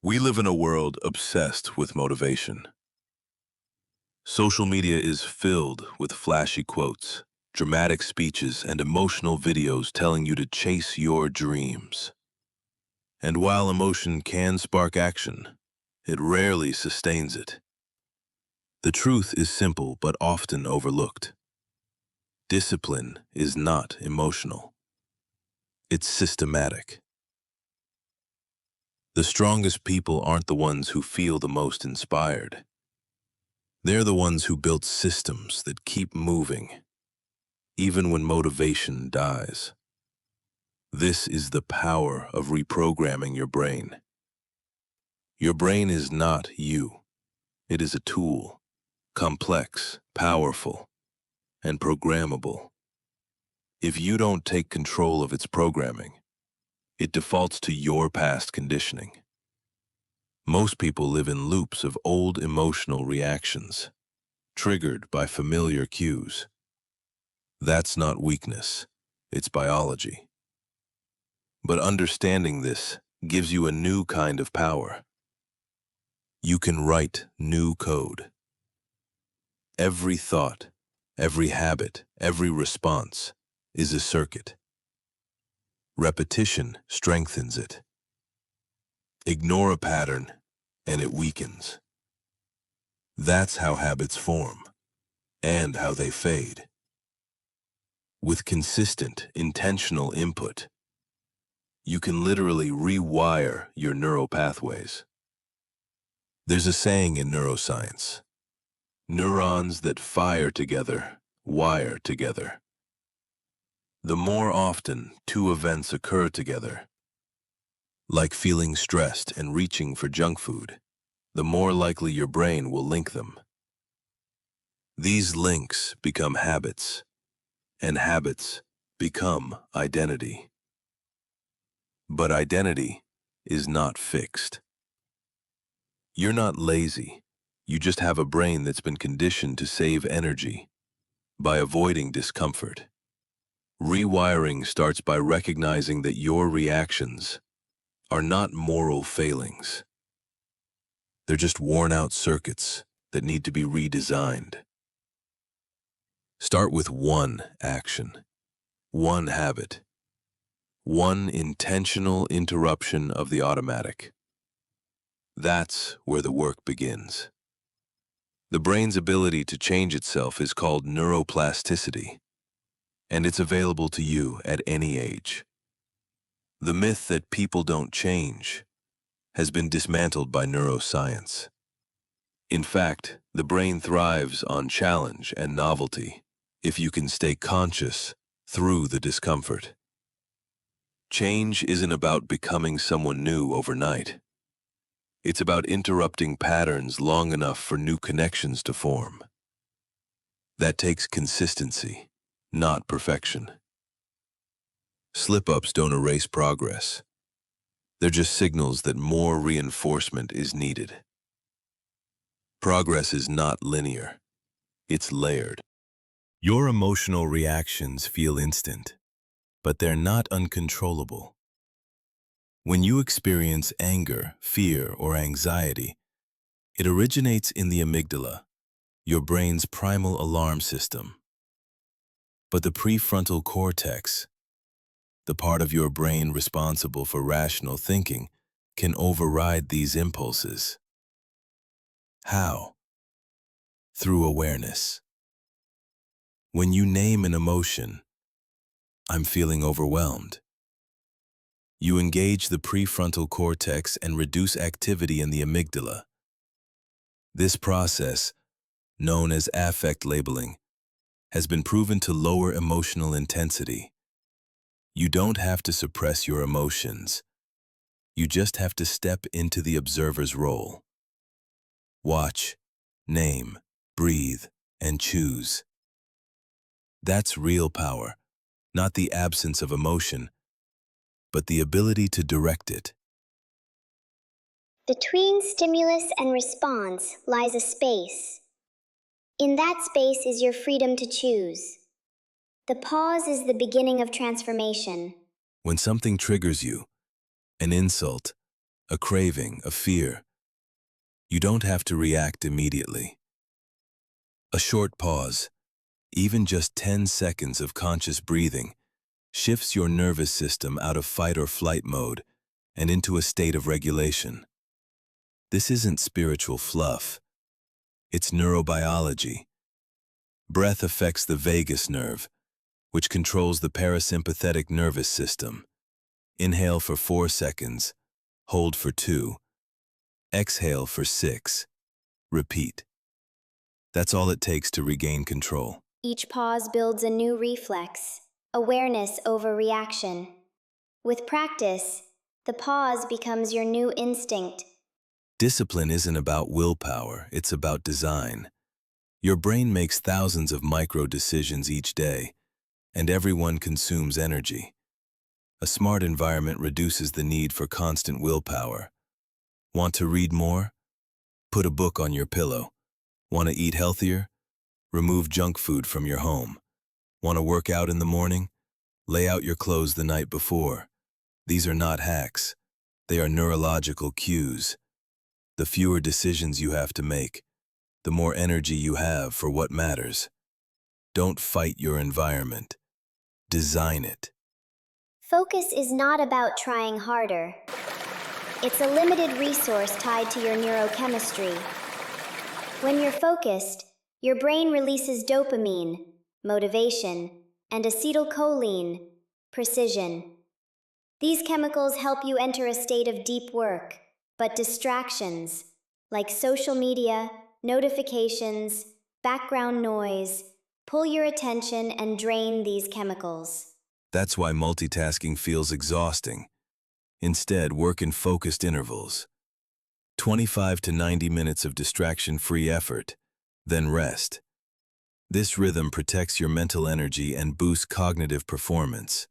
We live in a world obsessed with motivation. Social media is filled with flashy quotes, dramatic speeches, and emotional videos telling you to chase your dreams. And while emotion can spark action, it rarely sustains it. The truth is simple but often overlooked. Discipline is not emotional. It's systematic. The strongest people aren't the ones who feel the most inspired. They're the ones who built systems that keep moving, even when motivation dies. This is the power of reprogramming your brain. Your brain is not you. It is a tool, complex, powerful, and programmable. If you don't take control of its programming, it defaults to your past conditioning. Most people live in loops of old emotional reactions, triggered by familiar cues. That's not weakness, it's biology. But understanding this gives you a new kind of power. You can write new code. Every thought, every habit, every response is a circuit. Repetition strengthens it. Ignore a pattern, and it weakens. That's how habits form, and how they fade. With consistent, intentional input, you can literally rewire your neural pathways. There's a saying in neuroscience: neurons that fire together, wire together. The more often two events occur together, like feeling stressed and reaching for junk food, the more likely your brain will link them. These links become habits, and habits become identity. But identity is not fixed. You're not lazy. You just have a brain that's been conditioned to save energy by avoiding discomfort. Rewiring starts by recognizing that your reactions are not moral failings. They're just worn-out circuits that need to be redesigned. Start with one action, one habit, one intentional interruption of the automatic. That's where the work begins. The brain's ability to change itself is called neuroplasticity, and it's available to you at any age. The myth that people don't change has been dismantled by neuroscience. In fact, the brain thrives on challenge and novelty if you can stay conscious through the discomfort. Change isn't about becoming someone new overnight. It's about interrupting patterns long enough for new connections to form. That takes consistency, not perfection. Slip-ups don't erase progress. They're just signals that more reinforcement is needed. Progress is not linear. It's layered. Your emotional reactions feel instant, but they're not uncontrollable. When you experience anger, fear, or anxiety, it originates in the amygdala, your brain's primal alarm system. But the prefrontal cortex, the part of your brain responsible for rational thinking, can override these impulses. How? Through awareness. When you name an emotion, "I'm feeling overwhelmed," you engage the prefrontal cortex and reduce activity in the amygdala. This process, known as affect labeling, has been proven to lower emotional intensity. You don't have to suppress your emotions. You just have to step into the observer's role. Watch, name, breathe, and choose. That's real power, not the absence of emotion, but the ability to direct it. Between stimulus and response lies a space. In that space is your freedom to choose. The pause is the beginning of transformation. When something triggers you, an insult, a craving, a fear. You don't have to react immediately. A short pause, even just 10 seconds of conscious breathing, shifts your nervous system out of fight or flight mode and into a state of regulation. This isn't spiritual fluff. It's neurobiology. Breath affects the vagus nerve, which controls the parasympathetic nervous system. Inhale for 4 seconds, hold for 2, exhale for 6, repeat. That's all it takes to regain control. Each pause builds a new reflex, awareness over reaction. With practice, the pause becomes your new instinct. Discipline isn't about willpower, it's about design. Your brain makes thousands of micro decisions each day, and everyone consumes energy. A smart environment reduces the need for constant willpower. Want to read more? Put a book on your pillow. Want to eat healthier? Remove junk food from your home. Want to work out in the morning? Lay out your clothes the night before. These are not hacks. They are neurological cues. The fewer decisions you have to make, the more energy you have for what matters. Don't fight your environment. Design it. Focus is not about trying harder. It's a limited resource tied to your neurochemistry. When you're focused, your brain releases dopamine, motivation, and acetylcholine, precision. These chemicals help you enter a state of deep work, but distractions, like social media, notifications, background noise, pull your attention and drain these chemicals. That's why multitasking feels exhausting. Instead, work in focused intervals. 25 to 90 minutes of distraction-free effort, then rest. This rhythm protects your mental energy and boosts cognitive performance.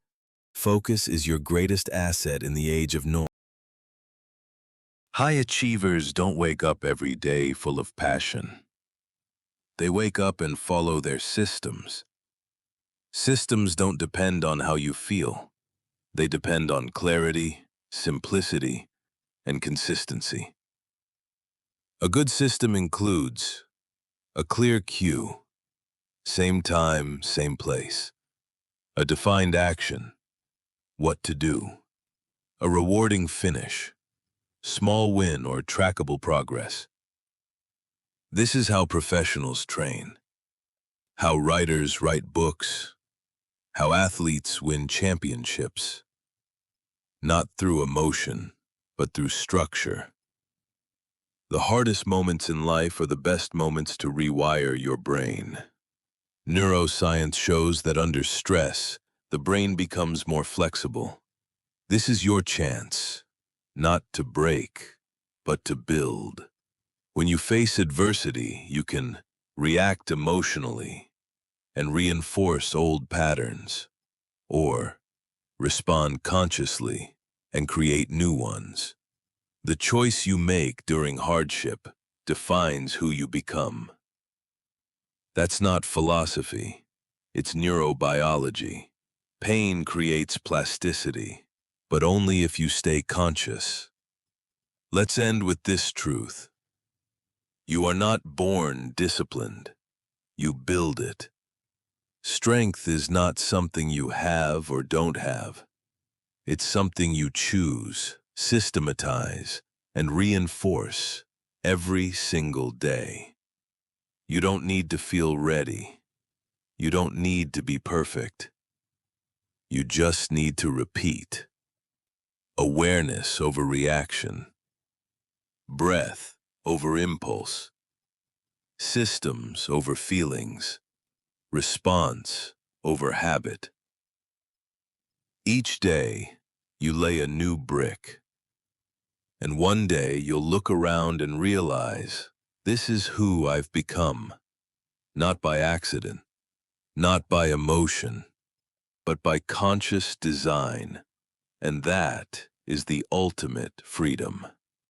Focus is your greatest asset in the age of noise. High achievers don't wake up every day full of passion. They wake up and follow their systems. Systems don't depend on how you feel. They depend on clarity, simplicity, and consistency. A good system includes a clear cue, same time, same place, a defined action, what to do, a rewarding finish, small win or trackable progress. This is how professionals train, how writers write books, how athletes win championships. Not through emotion, but through structure. The hardest moments in life are the best moments to rewire your brain. Neuroscience shows that under stress, the brain becomes more flexible. This is your chance, not to break, but to build. When you face adversity, you can react emotionally and reinforce old patterns, or respond consciously and create new ones. The choice you make during hardship defines who you become. That's not philosophy, it's neurobiology. Pain creates plasticity, but only if you stay conscious. Let's end with this truth. You are not born disciplined, you build it. Strength is not something you have or don't have. It's something you choose, systematize, and reinforce every single day. You don't need to feel ready. You don't need to be perfect. You just need to repeat. Awareness over reaction. Breath over impulse. Systems over feelings. Response over habit. Each day, you lay a new brick. And one day you'll look around and realize, this is who I've become. Not by accident, not by emotion, but by conscious design. And that is the ultimate freedom.